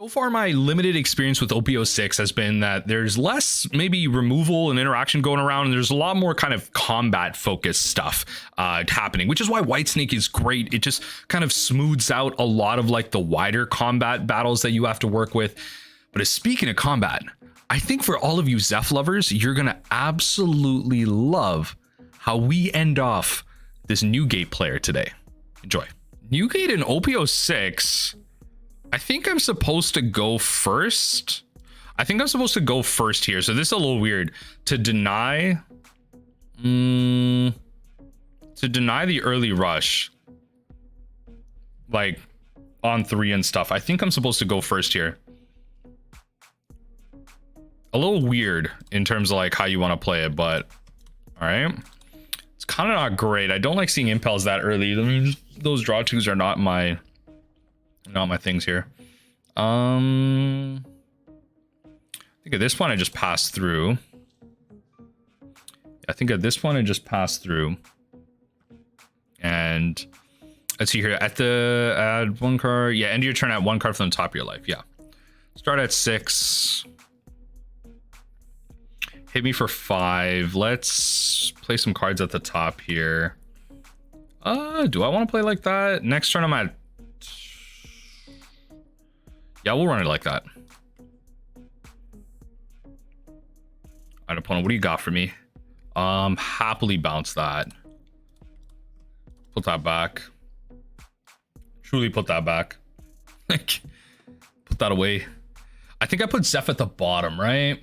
So far, my limited experience with OP06 has been that there's less maybe removal and interaction going around, and there's a lot more kind of combat focused stuff happening, which is why Whitesnake is great. It just kind of smooths out a lot of like the wider combat battles that you have to work with. But speaking of combat, I think for all of you Zeff lovers, you're gonna absolutely love how we end off this Newgate player today. Enjoy. Newgate in OP06. I think I'm supposed to go first. I think I'm supposed to go first here. So this is a little weird to deny. To deny the early rush, like on 3 and stuff. I think I'm supposed to go first here. A little weird in terms of like how you want to play it, but all right. It's kind of not great. I don't like seeing impels that early. I mean, those draw twos are not my things here. I think at this point I just pass through. I think at this point I just pass through. And let's see here. Add 1 card. Yeah, end of your turn at 1 card from the top of your life. Yeah. Start at 6. Hit me for 5. Let's play some cards at the top here. Do I want to play like that? Next turn I'm at... Yeah, we'll run it like that. Alright, opponent, what do you got for me? Happily bounce that. Put that back. Truly put that back. Like, put that away. I think I put Zeff at the bottom, right?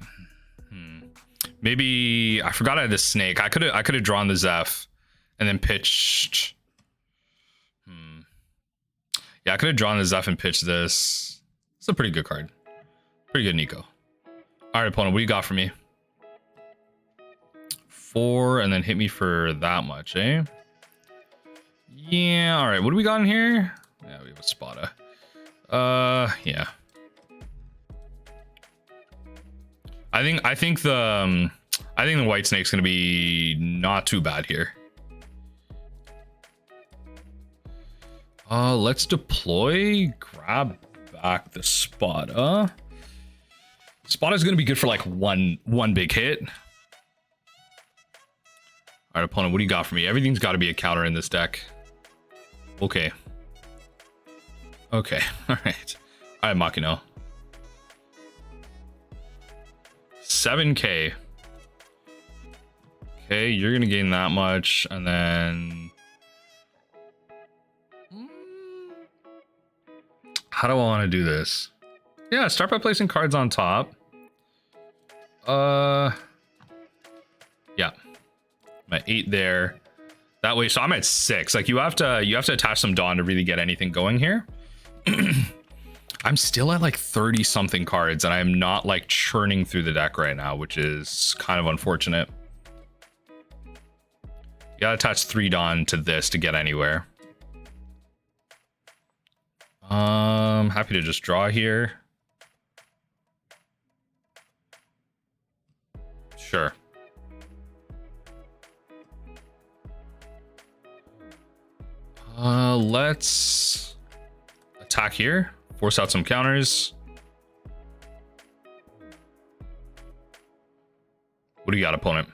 Maybe I forgot I had the snake. I could have drawn the Zeff and then pitched. Yeah, I could have drawn the Zeff and pitched this. It's a pretty good card. Pretty good, Nico. All right, opponent, what do you got for me? 4 and then hit me for that much, eh? Yeah, all right. What do we got in here? Yeah, we have a Spada. Yeah. I think the White Snake's gonna be not too bad here. Let's deploy. Grab back the Spada. Spada's gonna be good for like one big hit. All right, opponent, what do you got for me? Everything's got to be a counter in this deck. Okay. Okay. All right. All right, Makino. 7k. Okay, you're gonna gain that much, and then how do I want to do this? Yeah, start by placing cards on top. Yeah, I'm at 8 there. That way, so I'm at 6. Like you have to attach some Dawn to really get anything going here. I'm still at like 30 something cards, and I'm not like churning through the deck right now, which is kind of unfortunate. You gotta attach 3 Dawn to this to get anywhere. Happy to just draw here. Sure. Let's attack here. Force out some counters. What do you got, opponent?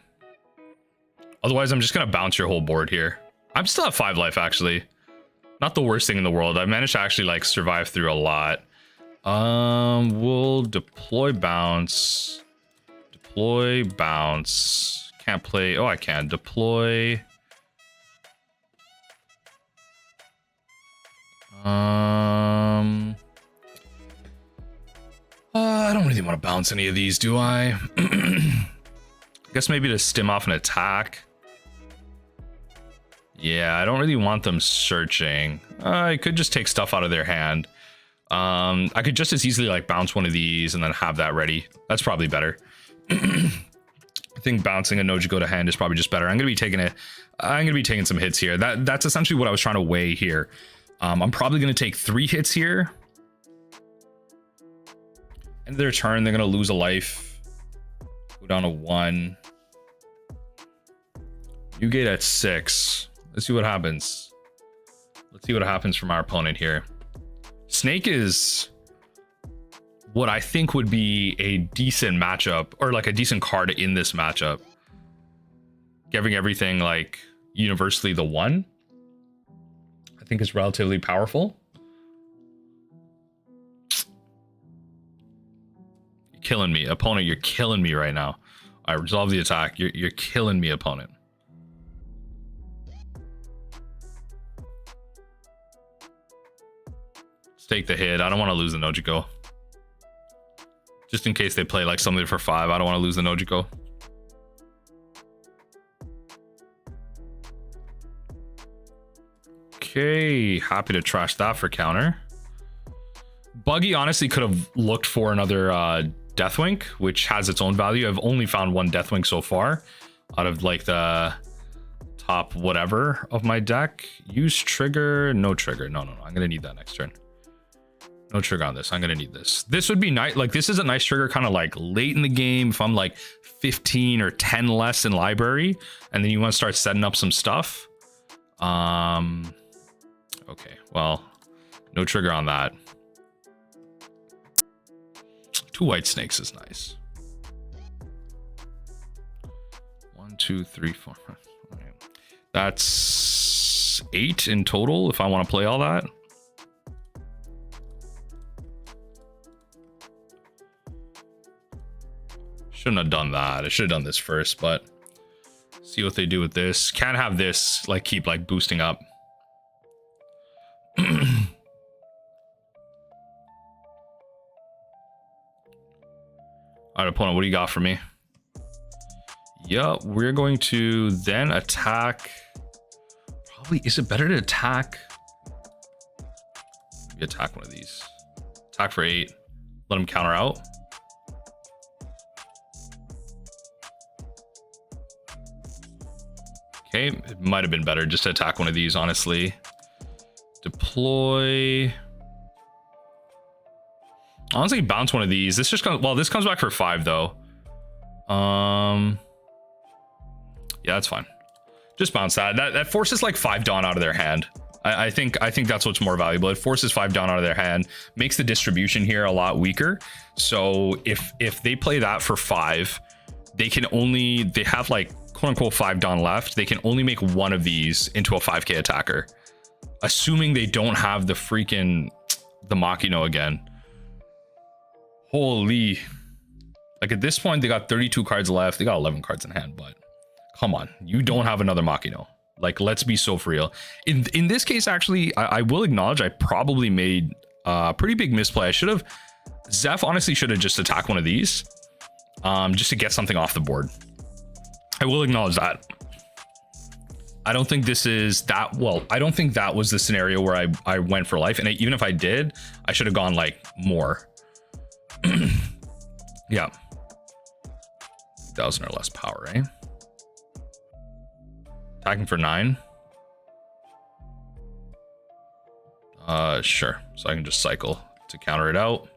Otherwise, I'm just gonna bounce your whole board here. I'm still at 5 life, actually. Not the worst thing in the world. I managed to actually like survive through a lot. We'll deploy bounce. Deploy bounce. Can't play. Oh, I can deploy. I don't really want to bounce any of these, do I? I guess maybe to stim off an attack. Yeah, I don't really want them searching. I could just take stuff out of their hand. I could just as easily like bounce one of these and then have that ready. That's probably better. I think bouncing a Nojiko to hand is probably just better. I'm gonna be taking some hits here. That's essentially what I was trying to weigh here. I'm probably gonna take 3 hits here. End of their turn, they're gonna lose a life. Go down to 1. You get at 6. Let's see what happens. Let's see what happens from our opponent here. Snake is what I think would be a decent matchup, or like a decent card in this matchup. Giving everything like universally the 1, I think is relatively powerful. You're killing me, opponent. You're killing me right now. I resolve the attack. You're killing me, opponent. Let's take the hit. I don't want to lose the Nojiko. Just in case they play like something for 5, I don't want to lose the Nojiko. Okay, happy to trash that for counter. Buggy honestly could have looked for another Deathwink, which has its own value. I've only found 1 Deathwink so far out of like the top whatever of my deck. Use trigger, no trigger. No. I'm gonna need that next turn. No trigger on this. I'm gonna need this. This would be nice. Like, this is a nice trigger kind of like late in the game if I'm like 15 or 10 less in library, and then you want to start setting up some stuff. Okay, well, no trigger on that. 2 white snakes is nice. 1, 2, 3, 4. Okay. That's 8 in total if I want to play all that. Shouldn't have done that. I should have done this first, but see what they do with this. Can't have this like keep like boosting up. All right, opponent, what do you got for me? Yep, we're going to then attack. Probably, is it better to attack? Maybe attack one of these. Attack for 8. Let him counter out. Okay, it might have been better just to attack one of these, honestly. Deploy. Honestly, bounce one of these. This just comes, well, this comes back for 5 though. Yeah, that's fine. Just bounce that. That forces like 5 Dawn out of their hand. I think that's what's more valuable. It forces 5 Dawn out of their hand, makes the distribution here a lot weaker. So if they play that for 5, they have like quote unquote 5 Dawn left. They can only make one of these into a 5k attacker, assuming they don't have the Makino again. Holy, like at this point they got 32 cards left. They got 11 cards in hand, but come on, you don't have another Makino. Like, let's be so for real. In this case, actually, I will acknowledge I probably made a pretty big misplay. I should have, Zeff honestly should have just attacked one of these, just to get something off the board. I will acknowledge that. I don't think this is that, well, I don't think that was the scenario where I went for life. And even if I did, I should have gone like more. Yeah. 1,000 or less power, right? Attacking for 9. Sure. So I can just cycle to counter it out.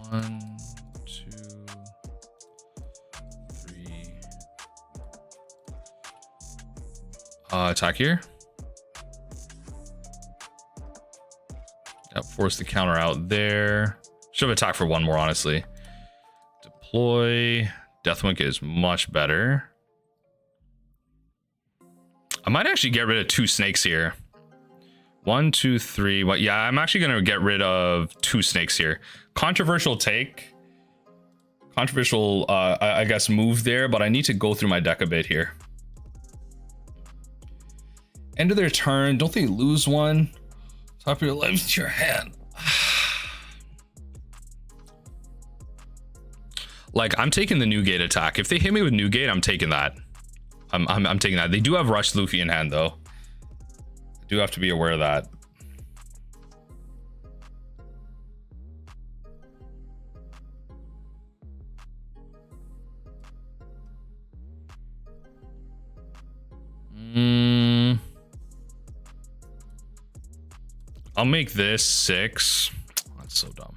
One, 2, 3. Attack here. Yep, force the counter out there. Should have attacked for 1 more, honestly. Deploy. Deathwink is much better. I might actually get rid of 2 snakes here. 1, 2, 3. Well, yeah, I'm actually going to get rid of 2 snakes here. Controversial take. Controversial, I guess, move there, but I need to go through my deck a bit here. End of their turn. Don't they lose 1? Top of your lives to your hand. Like, I'm taking the Newgate attack. If they hit me with Newgate, I'm taking that. I'm taking that. They do have Rush Luffy in hand, though. I do have to be aware of that. I'll make this 6. That's so dumb.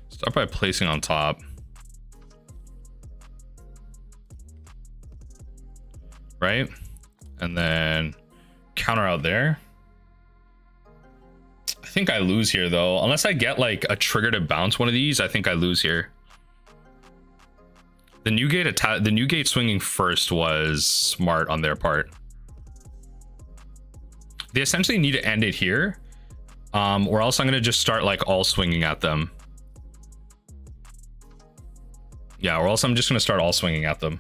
Start by placing on top. right? And then counter out there. I think I lose here though, unless I get like a trigger to bounce one of these. I think I lose here. The new gate swinging first was smart on their part. They essentially need to end it here, or else I'm gonna just start like all swinging at them. Yeah, or else I'm just gonna start all swinging at them.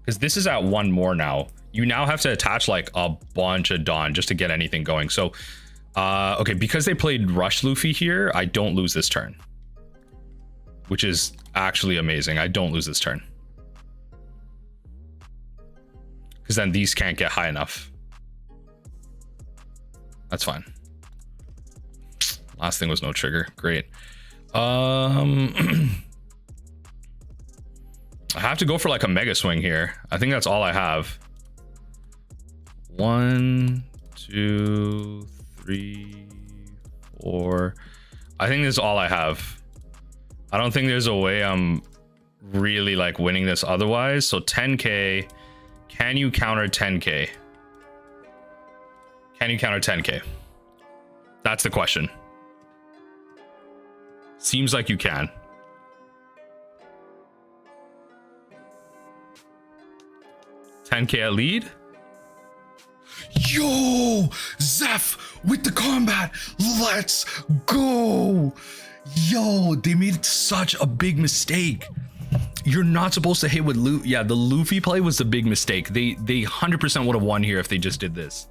Because this is at one more now. You now have to attach like a bunch of Dawn just to get anything going. So, okay, because they played Rush Luffy here, I don't lose this turn. Which is actually amazing. I don't lose this turn. Because then these can't get high enough. That's fine. Last thing was no trigger. Great. I have to go for like a mega swing here. I think that's all I have. 1, 2, 3, 4. I think this is all I have. I don't think there's a way I'm really like winning this otherwise. So 10k. Can you counter 10k? Can you counter 10k? That's the question. Seems like you can. $10k at lead. Yo, Zeff with the combat. Let's go. Yo, they made such a big mistake. You're not supposed to hit with Luffy. Yeah, the Luffy play was a big mistake. They 100% would have won here if they just did this.